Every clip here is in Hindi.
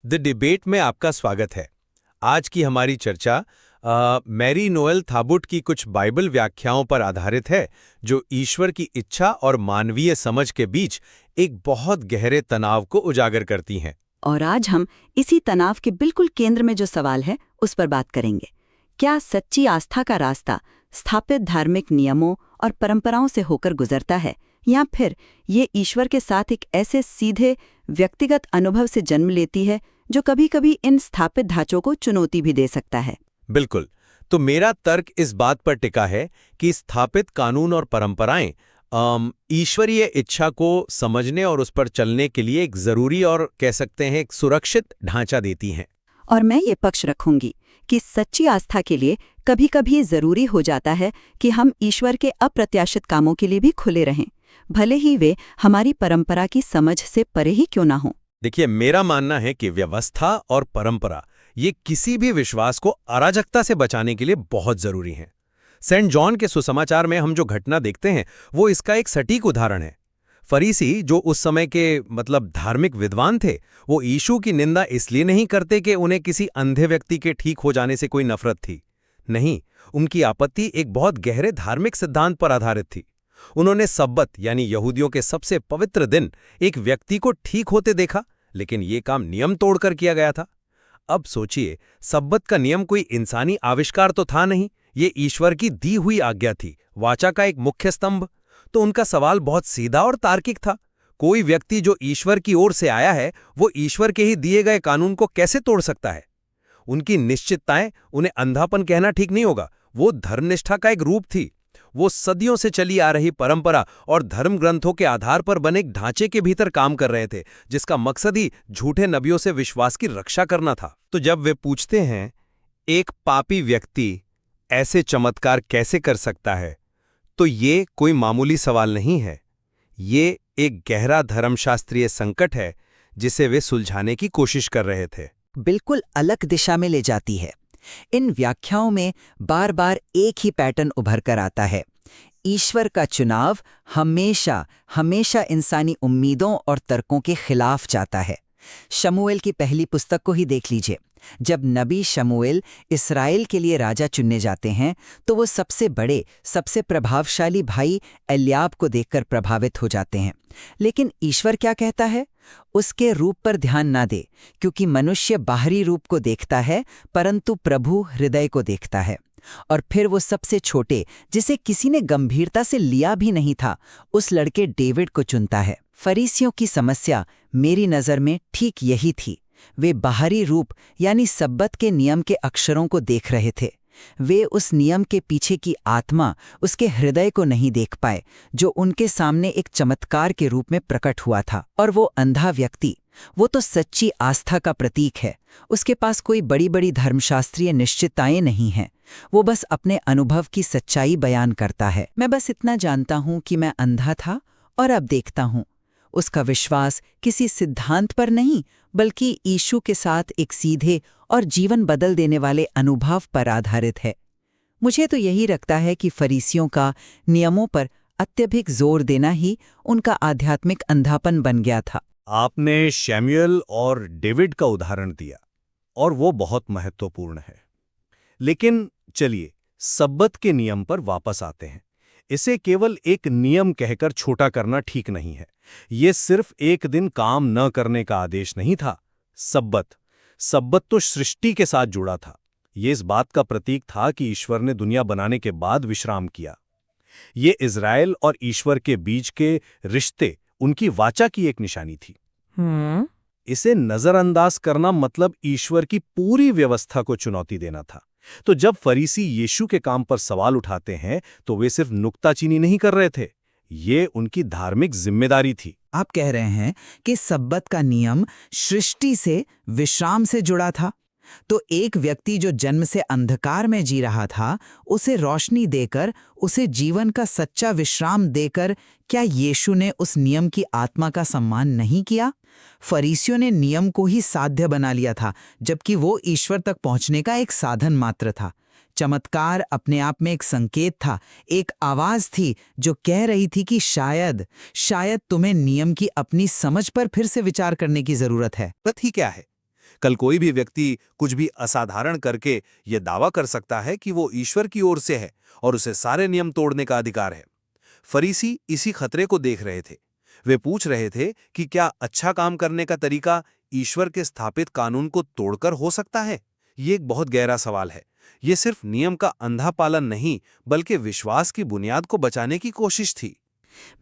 द डिबेट में आपका स्वागत है। आज की हमारी चर्चा मैरी नोएल थाबुट की कुछ बाइबल व्याख्याओं पर आधारित है, जो ईश्वर की इच्छा और मानवीय समझ के बीच एक बहुत गहरे तनाव को उजागर करती हैं। और आज हम इसी तनाव के बिल्कुल केंद्र में जो सवाल है उस पर बात करेंगे। क्या सच्ची आस्था का रास्ता स्थापित धार्मिक नियमों और परंपराओं से होकर गुजरता है, या फिर ये ईश्वर के साथ एक ऐसे सीधे व्यक्तिगत अनुभव से जन्म लेती है जो कभी-कभी इन स्थापित ढांचों को चुनौती भी दे सकता है? बिल्कुल। तो मेरा तर्क इस बात पर टिका है कि स्थापित कानून और परंपराएं ईश्वरीय इच्छा को समझने और उस पर चलने के लिए एक जरूरी और कह सकते हैं एक सुरक्षित ढांचा देती हैं। और मैं ये पक्ष रखूंगी कि सच्ची आस्था के लिए कभी-कभी जरूरी हो जाता है कि हम ईश्वर के अप्रत्याशित कामों के लिए भी खुले रहें, भले ही वे हमारी परंपरा की समझ से परे ही क्यों ना हों। देखिए, मेरा मानना है कि व्यवस्था और परंपरा ये किसी भी विश्वास को अराजकता से बचाने के लिए बहुत जरूरी हैं। सेंट जॉन के सुसमाचार में हम जो घटना देखते हैं वो इसका एक सटीक उदाहरण है। फरीसी, जो उस समय के धार्मिक विद्वान थे, वो यीशु की निंदा इसलिए नहीं करते कि उन्हें किसी अंधे व्यक्ति के ठीक हो जाने से कोई नफरत थी। नहीं, उनकी आपत्ति एक बहुत गहरे धार्मिक सिद्धांत पर आधारित थी। उन्होंने सब्बत यानी यहूदियों के सबसे पवित्र दिन एक व्यक्ति को ठीक होते देखा, लेकिन ये काम नियम तोड़कर किया गया था। अब सोचिए, सब्बत का नियम कोई इंसानी आविष्कार तो था नहीं, ये ईश्वर की दी हुई आज्ञा थी, वाचा का एक मुख्य स्तंभ। तो उनका सवाल बहुत सीधा और तार्किक था। कोई व्यक्ति जो ईश्वर की ओर से आया है, वो ईश्वर के ही दिए गए कानून को कैसे तोड़ सकता है? उनकी निश्चितताएं उन्हें अंधापन कहना ठीक नहीं होगा, वो धर्मनिष्ठा का एक रूप थी। वो सदियों से चली आ रही परंपरा और धर्म ग्रंथों के आधार पर बने एक ढांचे के भीतर काम कर रहे थे, जिसका मकसद ही झूठे नबियों से विश्वास की रक्षा करना था। तो जब वे पूछते हैं, एक पापी व्यक्ति ऐसे चमत्कार कैसे कर सकता है, तो ये कोई मामूली सवाल नहीं है। ये एक गहरा धर्मशास्त्रीय संकट है जिसे वे सुलझाने की कोशिश कर रहे थे। बिल्कुल अलग दिशा में ले जाती है। इन व्याख्याओं में बार बार एक ही पैटर्न उभर कर आता है। ईश्वर का चुनाव हमेशा हमेशा इंसानी उम्मीदों और तर्कों के खिलाफ जाता है। शमूएल की पहली पुस्तक को ही देख लीजिए। जब नबी शमूएल इस्राएल के लिए राजा चुनने जाते हैं, तो वो सबसे बड़े, सबसे प्रभावशाली भाई एल्याब को देखकर प्रभावित हो जाते हैं। लेकिन ईश्वर क्या कहता है? उसके रूप पर ध्यान ना दे, क्योंकि मनुष्य बाहरी रूप को देखता है, परंतु प्रभु हृदय को देखता है। और फिर वो सबसे छोटे, जिसे किसी ने गंभीरता से लिया भी नहीं था, उस लड़के डेविड को चुनता है। फरीसियों की समस्या मेरी नज़र में ठीक यही थी। वे बाहरी रूप यानी सब्बत के नियम के अक्षरों को देख रहे थे। वे उस नियम के पीछे की आत्मा, उसके हृदय को नहीं देख पाए, जो उनके सामने एक चमत्कार के रूप में प्रकट हुआ था। और वो अंधा व्यक्ति, वो तो सच्ची आस्था का प्रतीक है। उसके पास कोई बड़ी बड़ी धर्मशास्त्रीय निश्चितताएं नहीं हैं। वो बस अपने अनुभव की सच्चाई बयान करता है। मैं बस इतना जानता हूं कि मैं अंधा था और अब देखता हूं। उसका विश्वास किसी सिद्धांत पर नहीं, बल्कि यीशु के साथ एक सीधे और जीवन बदल देने वाले अनुभव पर आधारित है। मुझे तो यही लगता है कि फरीसियों का नियमों पर अत्यधिक जोर देना ही उनका आध्यात्मिक अंधापन बन गया था। आपने शैमुएल और डेविड का उदाहरण दिया, और वो बहुत महत्वपूर्ण है। लेकिन चलिए सब्बत के नियम पर वापस आते हैं। इसे केवल एक नियम कहकर छोटा करना ठीक नहीं है। ये सिर्फ एक दिन काम न करने का आदेश नहीं था। सब्बत तो सृष्टि के साथ जुड़ा था। ये इस बात का प्रतीक था कि ईश्वर ने दुनिया बनाने के बाद विश्राम किया। ये इज़राइल और ईश्वर के बीच के रिश्ते, उनकी वाचा की एक निशानी थी। इसे नजरअंदाज करना मतलब ईश्वर की पूरी व्यवस्था को चुनौती देना था। तो जब फरीसी यीशु के काम पर सवाल उठाते हैं, तो वे सिर्फ नुक्ताचीनी नहीं कर रहे थे, ये उनकी धार्मिक जिम्मेदारी थी। आप कह रहे हैं कि सब्बत का नियम सृष्टि से, विश्राम से जुड़ा था। तो एक व्यक्ति जो जन्म से अंधकार में जी रहा था, उसे रोशनी देकर, उसे जीवन का सच्चा विश्राम देकर, क्या यीशु ने उस नियम की आत्मा का सम्मान नहीं किया? फरीसियों ने नियम को ही साध्य बना लिया था, जबकि वो ईश्वर तक पहुंचने का एक साधन मात्र था। चमत्कार अपने आप में एक संकेत था, एक आवाज थी जो कह रही थी कि शायद तुम्हें नियम की अपनी समझ पर फिर से विचार करने की जरूरत है। बात ही क्या है? कल कोई भी व्यक्ति कुछ भी असाधारण करके ये दावा कर सकता है कि वो ईश्वर की ओर से है और उसे सारे नियम तोड़ने का अधिकार है। फरीसी इसी खतरे को देख रहे थे। वे पूछ रहे थे कि क्या अच्छा काम करने का तरीका ईश्वर के स्थापित कानून को तोड़कर हो सकता है? ये एक बहुत गहरा सवाल है। ये सिर्फ नियम का अंधा पालन नहीं, बल्कि विश्वास की बुनियाद को बचाने की कोशिश थी।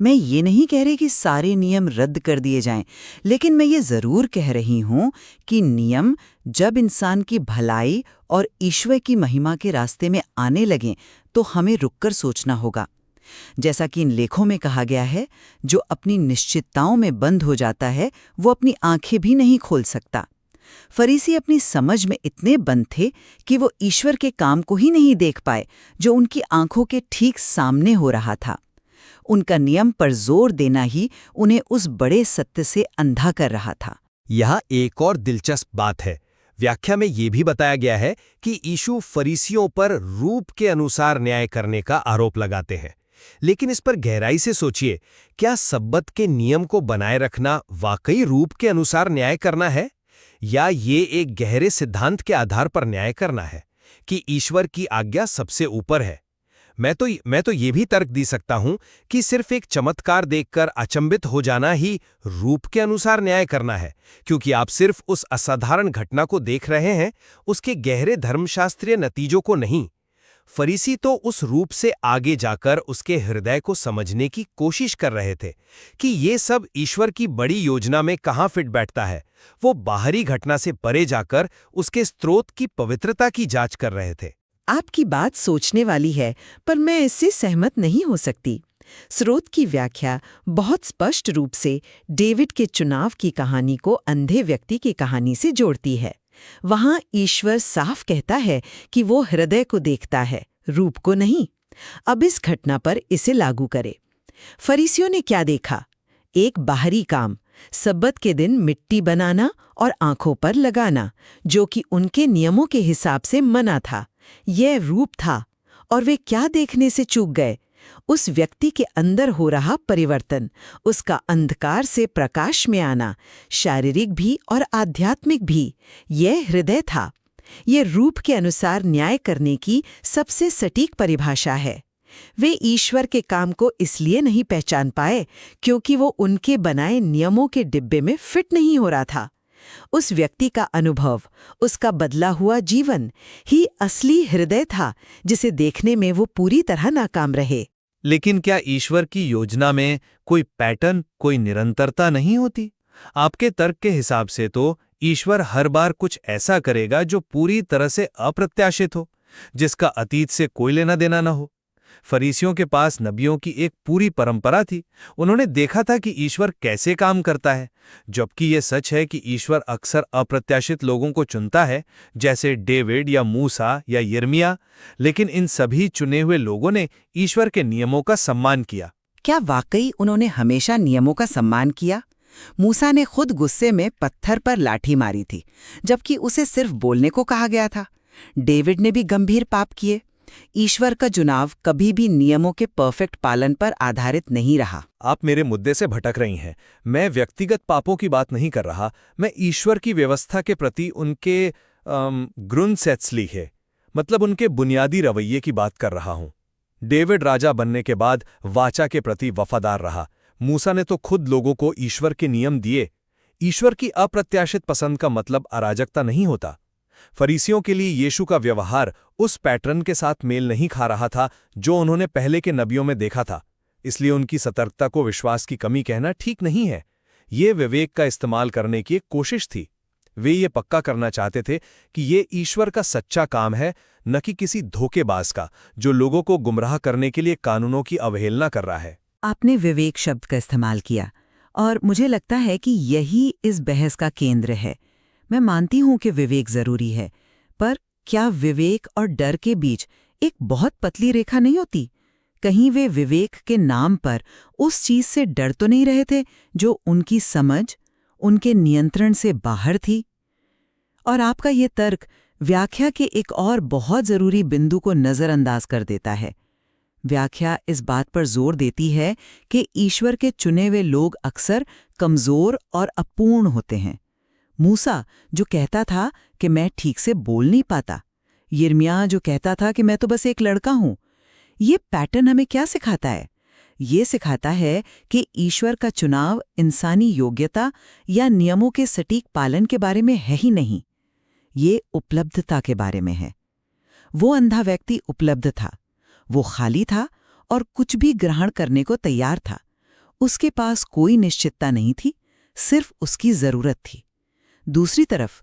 मैं ये नहीं कह रही कि सारे नियम रद्द कर दिए जाएं, लेकिन मैं ये जरूर कह रही हूं कि नियम जब इंसान की भलाई और ईश्वर की महिमा के रास्ते में आने लगें तो हमें रुककर सोचना होगा। जैसा कि इन लेखों में कहा गया है, जो अपनी निश्चितताओं में बंद हो जाता है वो अपनी आंखें भी नहीं खोल सकता। फरीसी अपनी समझ में इतने बंद थे कि वो ईश्वर के काम को ही नहीं देख पाए जो उनकी आंखों के ठीक सामने हो रहा था। उनका नियम पर जोर देना ही उन्हें उस बड़े सत्य से अंधा कर रहा था। यहाँ एक और दिलचस्प बात है। व्याख्या में ये भी बताया गया है कि यीशु फरीसियों पर रूप के अनुसार न्याय करने का आरोप लगाते हैं। लेकिन इस पर गहराई से सोचिए, क्या सब्बत के नियम को बनाए रखना वाकई रूप के अनुसार न्याय करना है, या ये एक गहरे सिद्धांत के आधार पर न्याय करना है कि ईश्वर की आज्ञा सबसे ऊपर है? मैं तो ये भी तर्क दी सकता हूं कि सिर्फ एक चमत्कार देखकर अचंभित हो जाना ही रूप के अनुसार न्याय करना है, क्योंकि आप सिर्फ उस असाधारण घटना को देख रहे हैं, उसके गहरे धर्मशास्त्रीय नतीजों को नहीं। फरीसी तो उस रूप से आगे जाकर उसके हृदय को समझने की कोशिश कर रहे थे कि ये सब ईश्वर की बड़ी योजना में कहाँ फिट बैठता है। वो बाहरी घटना से परे जाकर उसके स्रोत की पवित्रता की जांच कर रहे थे। आपकी बात सोचने वाली है, पर मैं इससे सहमत नहीं हो सकती। स्रोत की व्याख्या बहुत स्पष्ट रूप से डेविड के चुनाव की कहानी को अंधे व्यक्ति की कहानी से जोड़ती है। वहां ईश्वर साफ कहता है कि वो हृदय को देखता है, रूप को नहीं। अब इस घटना पर इसे लागू करें। फरीसियों ने क्या देखा? एक बाहरी काम, सब्बत के दिन मिट्टी बनाना और आंखों पर लगाना, जो कि उनके नियमों के हिसाब से मना था। यह रूप था। और वे क्या देखने से चूक गए? उस व्यक्ति के अंदर हो रहा परिवर्तन, उसका अंधकार से प्रकाश में आना, शारीरिक भी और आध्यात्मिक भी। यह हृदय था। यह रूप के अनुसार न्याय करने की सबसे सटीक परिभाषा है। वे ईश्वर के काम को इसलिए नहीं पहचान पाए क्योंकि वो उनके बनाए नियमों के डिब्बे में फिट नहीं हो रहा था। उस व्यक्ति का अनुभव, उसका बदला हुआ जीवन ही असली हृदय था, जिसे देखने में वो पूरी तरह नाकाम रहे। लेकिन क्या ईश्वर की योजना में कोई पैटर्न, कोई निरंतरता नहीं होती? आपके तर्क के हिसाब से तो ईश्वर हर बार कुछ ऐसा करेगा जो पूरी तरह से अप्रत्याशित हो, जिसका अतीत से कोई लेना देना न हो। फरीसियों के पास नबियों की एक पूरी परंपरा थी। उन्होंने देखा था कि ईश्वर कैसे काम करता है, जबकि ये सच है कि ईश्वर अक्सर अप्रत्याशित लोगों को चुनता है, जैसे डेविड या मूसा या यिर्मयाह। लेकिन इन सभी चुने हुए लोगों ने ईश्वर के नियमों का सम्मान किया। क्या वाकई उन्होंने हमेशा नियमों का सम्मान किया? मूसा ने खुद गुस्से में पत्थर पर लाठी मारी थी, जबकि उसे सिर्फ बोलने को कहा गया था। डेविड ने भी गंभीर पाप किए। ईश्वर का चुनाव कभी भी नियमों के परफेक्ट पालन पर आधारित नहीं रहा। आप मेरे मुद्दे से भटक रही हैं। मैं व्यक्तिगत पापों की बात नहीं कर रहा। मैं ईश्वर की व्यवस्था के प्रति उनके ग्रुंडसेट्सलिहे, मतलब उनके बुनियादी रवैये की बात कर रहा हूं। डेविड राजा बनने के बाद वाचा के प्रति वफादार रहा। मूसा ने तो खुद लोगों को ईश्वर के नियम दिए। ईश्वर की अप्रत्याशित पसंद का मतलब अराजकता नहीं होता। फरीसियों के लिए यीशु का व्यवहार उस पैटर्न के साथ मेल नहीं खा रहा था जो उन्होंने पहले के नबियों में देखा था। इसलिए उनकी सतर्कता को विश्वास की कमी कहना ठीक नहीं है। ये विवेक का इस्तेमाल करने की एक कोशिश थी। वे ये पक्का करना चाहते थे कि ये ईश्वर का सच्चा काम है, न कि किसी धोखेबाज का जो लोगों को गुमराह करने के लिए कानूनों की अवहेलना कर रहा है। आपने विवेक शब्द का इस्तेमाल किया और मुझे लगता है कि यही इस बहस का केंद्र है। मैं मानती हूं कि विवेक जरूरी है, पर क्या विवेक और डर के बीच एक बहुत पतली रेखा नहीं होती? कहीं वे विवेक के नाम पर उस चीज से डर तो नहीं रहे थे जो उनकी समझ, उनके नियंत्रण से बाहर थी? और आपका ये तर्क व्याख्या के एक और बहुत जरूरी बिंदु को नजरअंदाज कर देता है। व्याख्या इस बात पर जोर देती है कि ईश्वर के चुने हुए लोग अक्सर कमजोर और अपूर्ण होते हैं। मूसा जो कहता था कि मैं ठीक से बोल नहीं पाता, यिर्मयाह जो कहता था कि मैं तो बस एक लड़का हूं। ये पैटर्न हमें क्या सिखाता है? ये सिखाता है कि ईश्वर का चुनाव इंसानी योग्यता या नियमों के सटीक पालन के बारे में है ही नहीं, ये उपलब्धता के बारे में है। वो अंधा व्यक्ति उपलब्ध था, वो खाली था और कुछ भी ग्रहण करने को तैयार था। उसके पास कोई निश्चितता नहीं थी, सिर्फ उसकी जरूरत थी। दूसरी तरफ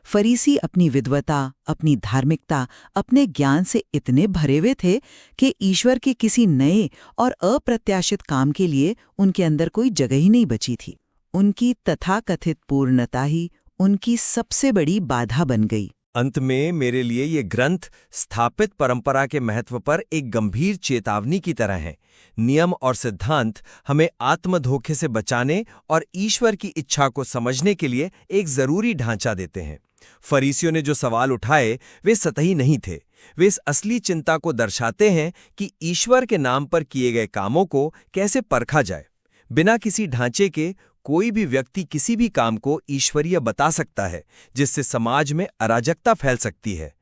फरीसी अपनी विद्वता, अपनी धार्मिकता, अपने ज्ञान से इतने भरे हुए थे कि ईश्वर के किसी नए और अप्रत्याशित काम के लिए उनके अंदर कोई जगह ही नहीं बची थी। उनकी तथाकथित पूर्णता ही उनकी सबसे बड़ी बाधा बन गई। अंत में मेरे लिए ये ग्रंथ स्थापित परंपरा के महत्व पर एक गंभीर चेतावनी की तरह है। नियम और सिद्धांत हमें आत्मधोखे से बचाने और ईश्वर की इच्छा को समझने के लिए एक जरूरी ढांचा देते हैं। फरीसियों ने जो सवाल उठाए वे सतही नहीं थे। वे इस असली चिंता को दर्शाते हैं कि ईश्वर के नाम पर किए गए कामों को कैसे परखा जाए। बिना किसी ढांचे के कोई भी व्यक्ति किसी भी काम को ईश्वरीय बता सकता है, जिससे समाज में अराजकता फैल सकती है।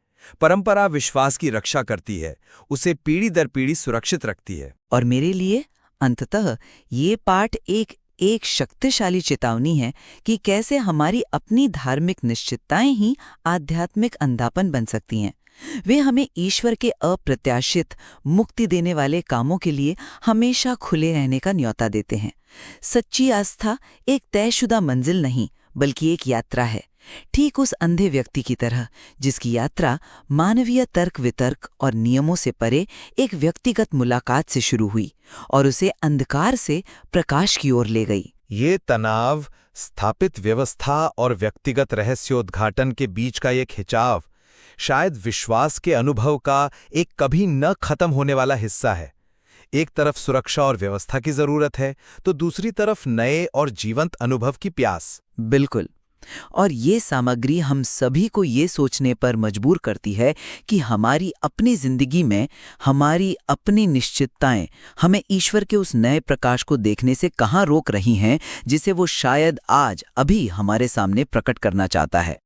परंपरा विश्वास की रक्षा करती है, उसे पीढ़ी दर पीढ़ी सुरक्षित रखती है। और मेरे लिए अंततः ये पाठ एक शक्तिशाली चेतावनी है कि कैसे हमारी अपनी धार्मिक निश्चितताएं ही आध्यात्मिक अंधापन बन सकती हैं। वे हमें ईश्वर के अप्रत्याशित मुक्ति देने वाले कामों के लिए हमेशा खुले रहने का न्योता देते हैं। सच्ची आस्था एक तयशुदा मंजिल नहीं, बल्कि एक यात्रा है, ठीक उस अंधे व्यक्ति की तरह जिसकी यात्रा मानवीय तर्क वितर्क और नियमों से परे एक व्यक्तिगत मुलाकात से शुरू हुई और उसे अंधकार से प्रकाश की ओर ले गई। ये तनाव, स्थापित व्यवस्था और व्यक्तिगत रहस्योद्घाटन के बीच का ये खिंचाव शायद विश्वास के अनुभव का एक कभी न खत्म होने वाला हिस्सा है। एक तरफ सुरक्षा और व्यवस्था की जरूरत है, तो दूसरी तरफ नए और जीवंत अनुभव की प्यास। बिल्कुल। और ये सामग्री हम सभी को ये सोचने पर मजबूर करती है कि हमारी अपनी जिंदगी में हमारी अपनी निश्चितताएं हमें ईश्वर के उस नए प्रकाश को देखने से कहाँ रोक रही हैं, जिसे वो शायद आज अभी हमारे सामने प्रकट करना चाहता है।